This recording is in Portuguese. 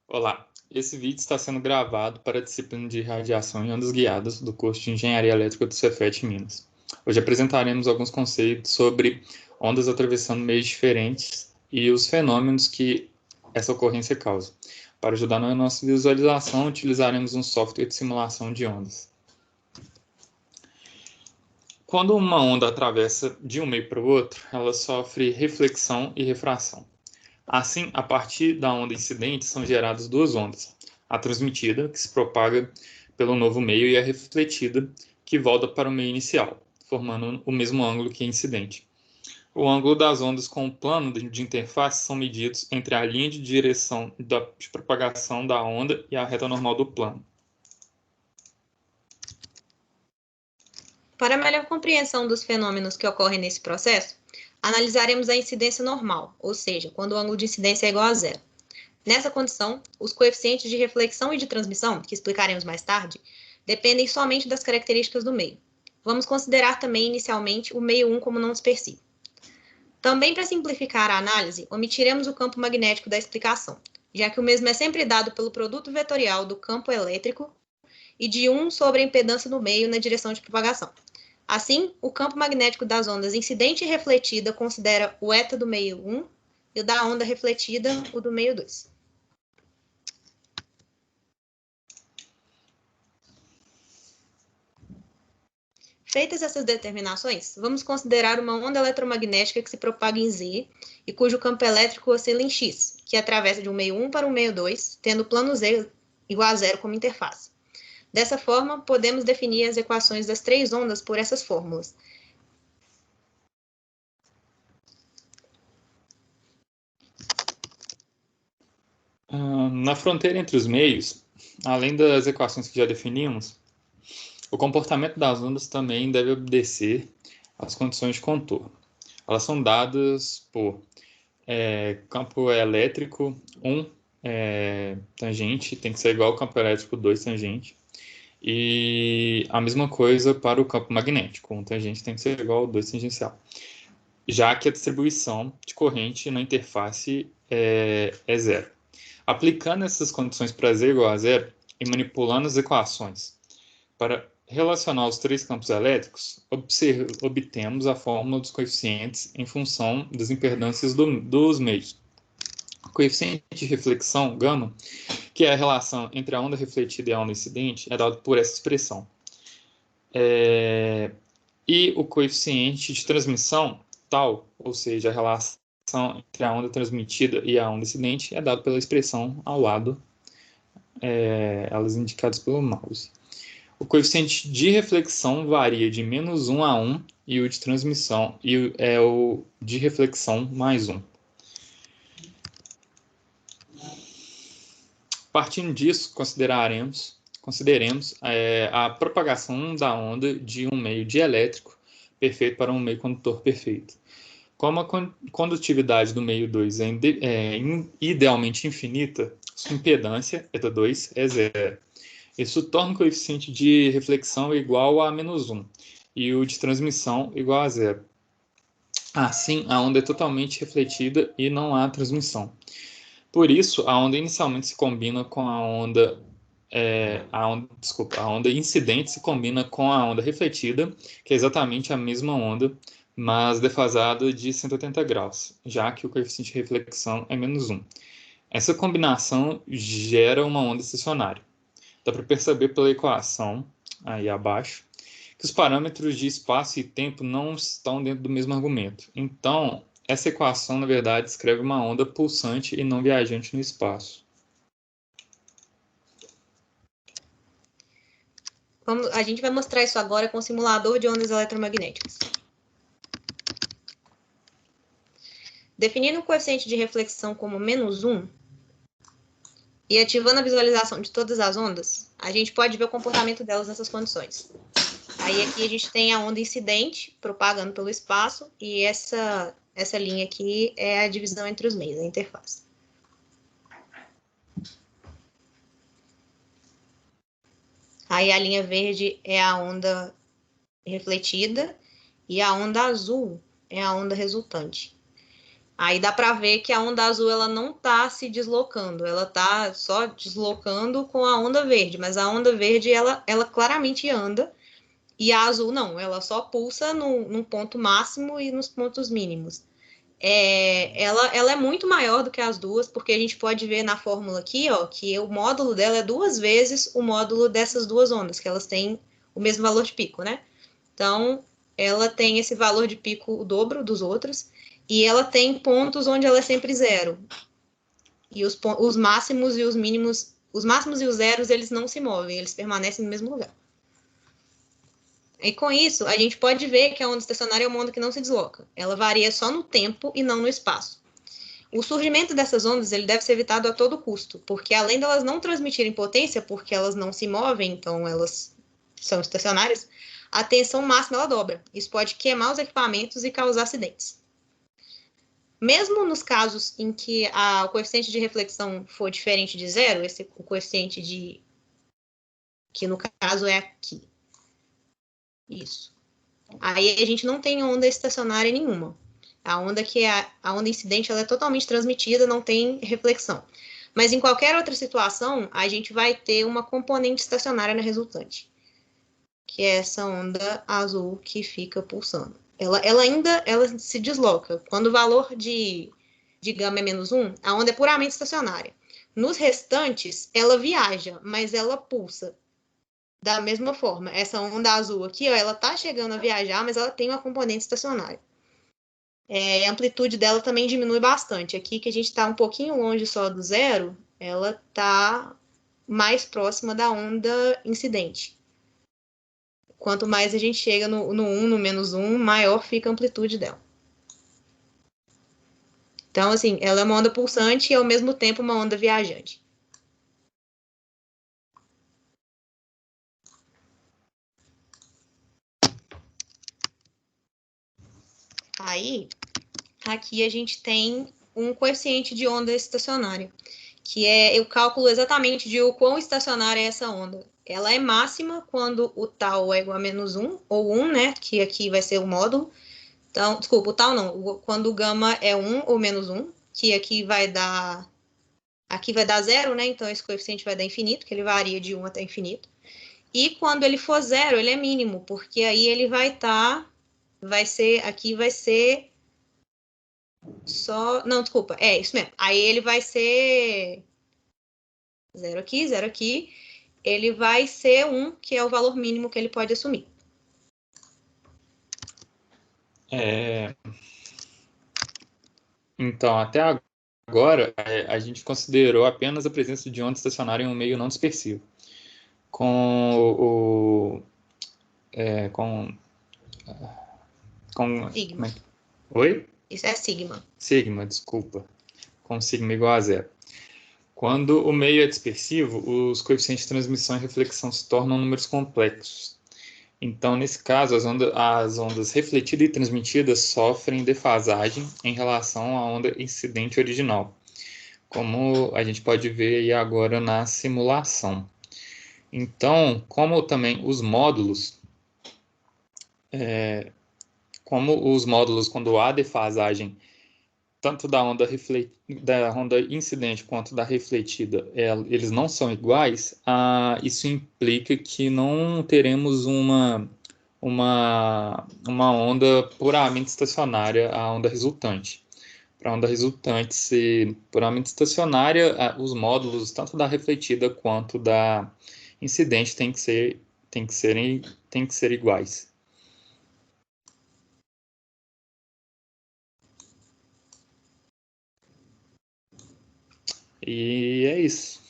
Olá, esse vídeo está sendo gravado para a disciplina de Radiação e Ondas Guiadas do curso de Engenharia Elétrica do Cefet Minas. Hoje apresentaremos alguns conceitos sobre ondas atravessando meios diferentes e os fenômenos que essa ocorrência causa. Para ajudar na nossa visualização, utilizaremos um software de simulação de ondas. Quando uma onda atravessa de um meio para o outro, ela sofre reflexão e refração. Assim, a partir da onda incidente são geradas duas ondas: a transmitida, que se propaga pelo novo meio, e a refletida, que volta para o meio inicial, formando o mesmo ângulo que a incidente. O ângulo das ondas com o plano de interface são medidos entre a linha de direção de propagação da onda e a reta normal do plano. Para melhor compreensão dos fenômenos que ocorrem nesse processo, analisaremos a incidência normal, ou seja, quando o ângulo de incidência é igual a zero. Nessa condição, os coeficientes de reflexão e de transmissão, que explicaremos mais tarde, dependem somente das características do meio. Vamos considerar também inicialmente o meio 1 como não dispersivo. Também, para simplificar a análise, omitiremos o campo magnético da explicação, já que o mesmo é sempre dado pelo produto vetorial do campo elétrico e de 1 sobre a impedância do meio na direção de propagação. Assim, o campo magnético das ondas incidente e refletida considera o eta do meio 1 e o da onda refletida o do meio 2. Feitas essas determinações, vamos considerar uma onda eletromagnética que se propaga em Z e cujo campo elétrico oscila em X, que atravessa de um meio 1 para um meio 2, tendo plano Z igual a zero como interface. Dessa forma, podemos definir as equações das três ondas por essas fórmulas. Na fronteira entre os meios, além das equações que já definimos, o comportamento das ondas também deve obedecer às condições de contorno. Elas são dadas por campo elétrico 1 tangente, tem que ser igual ao campo elétrico 2 tangente. E a mesma coisa para o campo magnético, 1 tangente tem que ser igual ao 2 tangencial. Já que a distribuição de corrente na interface é zero. Aplicando essas condições para Z igual a zero e manipulando as equações para relacionar os três campos elétricos, obtemos a fórmula dos coeficientes em função das impedâncias dos meios. O coeficiente de reflexão, γ, que é a relação entre a onda refletida e a onda incidente, é dado por essa expressão. E o coeficiente de transmissão, tal, ou seja, a relação entre a onda transmitida e a onda incidente, é dado pela expressão ao lado, elas indicadas pelo mouse. O coeficiente de reflexão varia de -1 a 1 e o de transmissão é o de reflexão mais 1. Partindo disso, consideremos a propagação da onda de um meio dielétrico perfeito para um meio condutor perfeito. Como a condutividade do meio 2 é idealmente infinita, sua impedância, eta2, é zero. Isso torna o coeficiente de reflexão igual a -1 e o de transmissão igual a zero. Assim, a onda é totalmente refletida e não há transmissão. Por isso, a onda inicialmente se combina com a onda incidente se combina com a onda refletida, que é exatamente a mesma onda, mas defasada de 180 graus, já que o coeficiente de reflexão é -1. Essa combinação gera uma onda estacionária. Dá para perceber pela equação, aí abaixo, que os parâmetros de espaço e tempo não estão dentro do mesmo argumento. Então, essa equação, na verdade, descreve uma onda pulsante e não viajante no espaço. A gente vai mostrar isso agora com o simulador de ondas eletromagnéticas. Definindo o coeficiente de reflexão como -1 e ativando a visualização de todas as ondas, a gente pode ver o comportamento delas nessas condições. Aí aqui a gente tem a onda incidente propagando pelo espaço e essa linha aqui é a divisão entre os meios, a interface. Aí a linha verde é a onda refletida e a onda azul é a onda resultante. Aí dá para ver que a onda azul ela não está se deslocando, ela está só deslocando com a onda verde, mas a onda verde ela claramente anda, e a azul não, ela só pulsa no ponto máximo e nos pontos mínimos. Ela é muito maior do que as duas, porque a gente pode ver na fórmula aqui, ó, que o módulo dela é 2 vezes o módulo dessas duas ondas, que elas têm o mesmo valor de pico, né? Então, ela tem esse valor de pico o dobro dos outros, e ela tem pontos onde ela é sempre zero. E os máximos e os mínimos, os máximos e os zeros, eles não se movem, eles permanecem no mesmo lugar. E com isso, a gente pode ver que a onda estacionária é uma onda que não se desloca. Ela varia só no tempo e não no espaço. O surgimento dessas ondas ele deve ser evitado a todo custo, porque além delas não transmitirem potência, porque elas não se movem, então elas são estacionárias, a tensão máxima ela dobra. Isso pode queimar os equipamentos e causar acidentes. Mesmo nos casos em que o coeficiente de reflexão for diferente de zero, o coeficiente que no caso é aqui. Isso. Aí a gente não tem onda estacionária nenhuma. A onda a onda incidente ela é totalmente transmitida, não tem reflexão. Mas em qualquer outra situação, a gente vai ter uma componente estacionária na resultante, que é essa onda azul que fica pulsando. Ela se desloca. Quando o valor de gama é -1, a onda é puramente estacionária. Nos restantes, ela viaja, mas ela pulsa. Da mesma forma, essa onda azul aqui, ó, ela tá chegando a viajar, mas ela tem uma componente estacionária. A amplitude dela também diminui bastante. Aqui, que a gente está um pouquinho longe só do zero, ela está mais próxima da onda incidente. Quanto mais a gente chega no 1, no -1, maior fica a amplitude dela. Então, assim, ela é uma onda pulsante e, ao mesmo tempo, uma onda viajante. Aí, aqui a gente tem um coeficiente de onda estacionária, que é o cálculo exatamente de o quão estacionária é essa onda. Ela é máxima quando o tal é igual a -1, ou 1, né, que aqui vai ser o módulo. Então, desculpa, o tal não, quando o gama é 1 ou -1, que aqui vai dar zero, né, então esse coeficiente vai dar infinito, que ele varia de 1 até infinito. E quando ele for zero, ele é mínimo, porque aí ele aqui vai ser só, não, desculpa, é isso mesmo. Aí ele vai ser zero aqui, ele vai ser 1, que é o valor mínimo que ele pode assumir. Então, até agora, a gente considerou apenas a presença de onda estacionária em um meio não dispersivo. Com Sigma. Oi? Isso é sigma. Sigma, desculpa. Com sigma igual a zero. Quando o meio é dispersivo, os coeficientes de transmissão e reflexão se tornam números complexos. Então, nesse caso, as ondas refletidas e transmitidas sofrem defasagem em relação à onda incidente original, como a gente pode ver aí agora na simulação. Então, quando há defasagem tanto da onda incidente quanto da refletida, eles não são iguais, isso implica que não teremos uma onda puramente estacionária, a onda resultante. Para a onda resultante ser puramente estacionária, os módulos tanto da refletida quanto da incidente têm que ser iguais. E é isso.